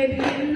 Thank you.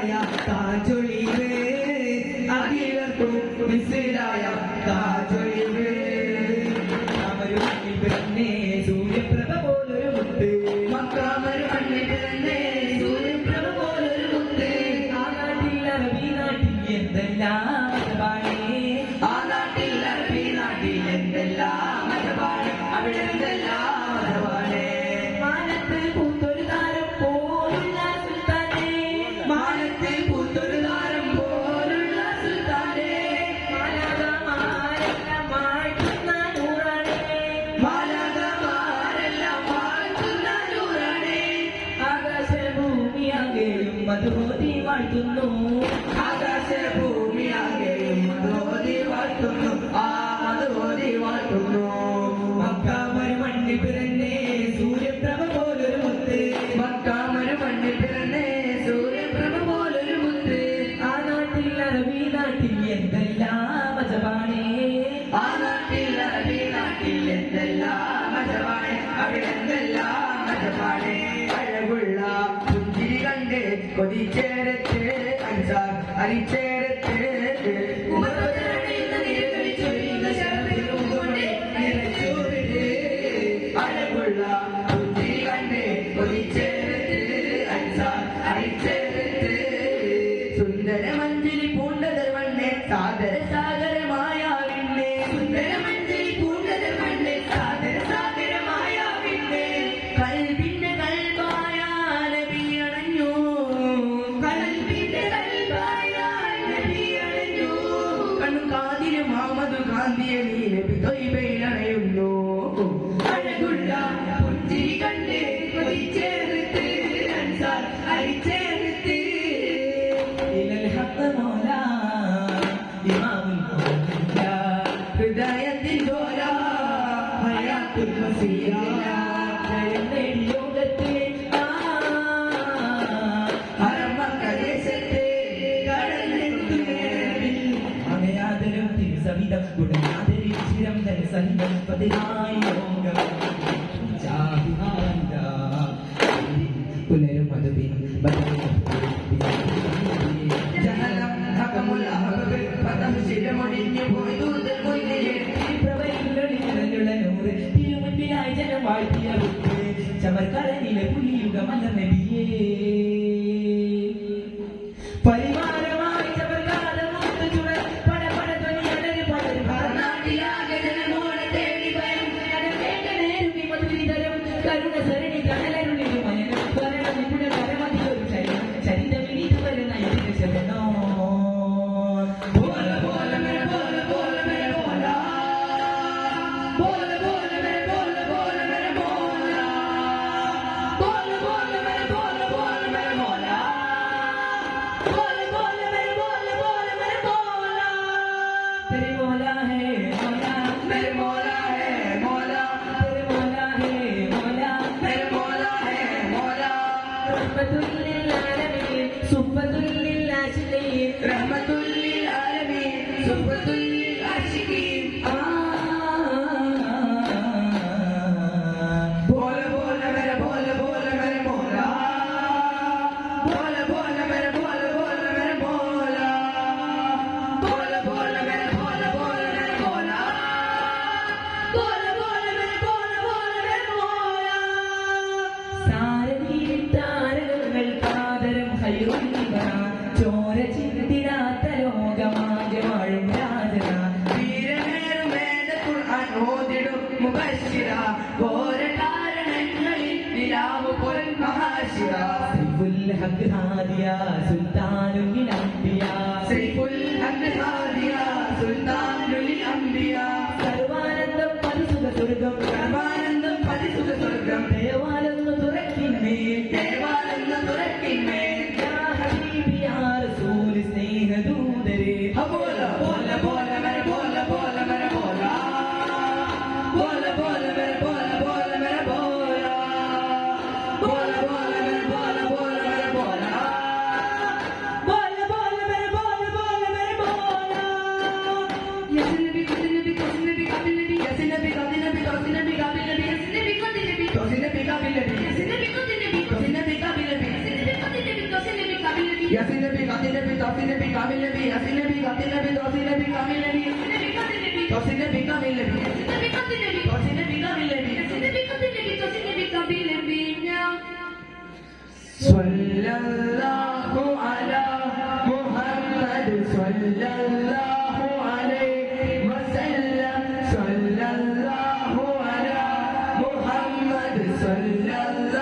മിസിലായ താജൊളിവേ അഖിലർക്കും മിസിലായ താജൊളിവേ അമരുമണി പിറന്നേ Suryaprabha പോലൊരു മുത്ത് മക്കാമരുമണി പിറന്നേ സൂര്യപ്രഭ പോലൊരു മുത്ത് ആ നാട്ടിൽ അറബി നാട്ടിൽ എന്തെല്ലാം മതപാണേ ആ നാട്ടിൽ അറബി നാട്ടിൽ എന്തെല്ലാം മതപാണേ അവിടെ എന്തെല്ലാം മതപാണേ മാനത്തിൽ പൂത്തൊരു താരം പോലുള്ള സുൽത്താനേ മാനത്തിൽ പൂത്തൊരു താരം പോലുള്ള സുൽത്താനേ മാലാഖമാരെല്ലാം വാഴ്ത്തുന്ന നൂറാണേ മാലാഖമാരെല്ലാം വാഴ്ത്തുന്ന നൂറാണേ ആകാശഭൂമിയാകെയും മധുമതി വാഴ്ത്തുന്നു ആകാശഭൂമിയാകെയും മധുമതി വാഴ്ത്തുന്നു ആ മധുമതി വാഴ്ത്തുന്നു മക്കാമരുമണ്ണി പിറന്നേ സൂര്യപ്രഭ പോലൊരു മുത്ത് മക്കാമരുമണ്ണി പിറന്നേ സൂര്യപ്രഭ പോലൊരു മുത്ത് ആ നാട്ടിൽ അറബി നാട്ടിൽ എന്തെല്ലാം മജബാണേ ആ നാട്ടിൽ അറബി നാട്ടിൽ എന്തെല്ലാം മജബാണേ അവിടെ എന്തെല്ലാം മജബാണേ അഴകുള്ള പുഞ്ചിരി കണ്ട് കൊതിച്ചേരത്ത് അൻസാർ അരിച്ചേരത്ത് അഴകുള്ള പുഞ്ചിരി കണ്ട് കൊതിച്ചേരത്ത് അൻസാർ അരിച്ചേരത്ത് സുന്ദരമഞ്ജലി പൂണ്ടതർ വണ്ണേ സാദര സാഗരമായ വിണ്ണേ സുന്ദരമഞ്ജലി പൂണ്ടതർ വണ്ണേ സാദര സാഗരമായ വിണ്ണേ കൽബിന്റെ കൽബായ നബി അണഞ്ഞു കൽബിന്റെ കൽബായ നബി അണഞ്ഞു കണ്ണു കാതിര് മുഹമ്മദ് ഗാന്ധിയെ നീ നബി തൊയ്ബയിൽ അണയുന്നു അഴകുള്ള പുഞ്ചിരി കണ്ട് കൊതിച്ചേർത്ത് അൻസാർ അരിച്ചേർത്ത് ഇലൽ ഹഖ് മൗലാ ഇമാമുൽ മുഅ്മിനീന ഹൃദയത്തിൻ ദോല ഹയാത്തുൽ മസീയ ജയം നേടി ലോകത്തെ ഹറമക്കദേശത്തെ കടന്നെത്തുന്നേരിൽ അങ്ങയാതരം തിരുസവിധം ഗുണയാതരിച്ചിരം ധനസഹിതം പതിനായി ലോകം പുലരും മധുബിൻ ജഹലം ഹകമുൽ അഹബ് പദം ശിരമൊടിഞ്ഞു പോയി ദൂതൻ കൊയ്തേ പ്രവൈകളിലുള്ള നൂറ് തിരുമുൻപിലായി ജനം വാഴ്ത്തിയ മുത്ത് ചമർക്കടനിലെ പുലിയുഗമല്ല നബിയേ പരിവാരമായി ചമർക്കാതെ മുത്ത് ചുടൽ പടപട ധ്വനിയടര് പടര് ഭരണാട്ടിലാകെ ജനമോടെ തേടി ഭയം കടമേക നേരുകി മധുരിതരം കരുണ സരണി കടലരുളിൽ മയനം സ്വരണ നിപുണ പരമതിയൊരു ചരിതം ചരിതമിനിത് വരുന്ന ഇതിന് ശരണോ ബോല ബോല മേര ബോല ബോല മേര ബോല ബോല ബോല മേര ബോല ബോല മേര ബോല ബോല ബോല മേര ബോല ബോല മേര ബോല ബോല ബോല മേര ബോല ബോല മേര ബോല तेरे मौला है मौला मेरे मौला है मौला तेरे मौला है मौला मेरे मौला है मौला रहमतुल लिल आलमीन सुब्बतुल लिल आशिकीन रहमतुल लिल आलमीन सुब्बतुल लिल आशिकीन बोल बोल मेरे बोल बोल मेरे मौला बोल बोल मेरे बोल बोल मेरे मौला बोल बोल मेरे बोल बोल मेरे मौला बोल बोल मेरे बोल बोल मेरे मौला സാരനീരിൽ താരകങ്ങൾ കാതരം ഹൈറുൽ നിവരാൻ ചോര ചിന്തിടാത്ത ലോകമാകെ വാഴും രാജന വീരനേറും വേദ ഖുർആൻ ഓതിടും മുബശ്ശിറ ഘോരകാരണങ്ങളിൽ നിലാവ് പോൽ മഹാശിറ സൈഫുൽ ഹഖ് ഹാദിയ സുൽത്താനുൽ അംബിയ സൈഫുൽ ഹഖ് ഹാദിയ സുൽത്താനുൽ അംബിയ സർവാനന്ദം പരിസുഖ സ്വർഗം സർവാനന്ദം പരിസുഖ സ്വർഗം ദേവാലൊന്നു തുറക്കിന്മേ ദേവാലൊന്നു തുറക്കിന്മേ യാ ഹബീബി യാ റസൂൽ സ്നേഹദൂതരേ ബോല ബോല ബോല മേരെ ബോല ബോല മേരെ ബോല ബോല ബോല മേരെ ബോല ബോല മേരെ ബോല ബോല ബോല മേരെ ബോല ബോല മേരെ Bola Kamil Nabi, Yasin Nabi, Qatil Nabi, Tawsil Nabi, Kamil Nabi, Tawsil Nabi, Kamil Nabi, Tawsil Nabi, Kamil Nabi, Sallallahu ala Muhammad, sallallahu alaihi wasallam, sallallahu ala Muhammad, sallallahu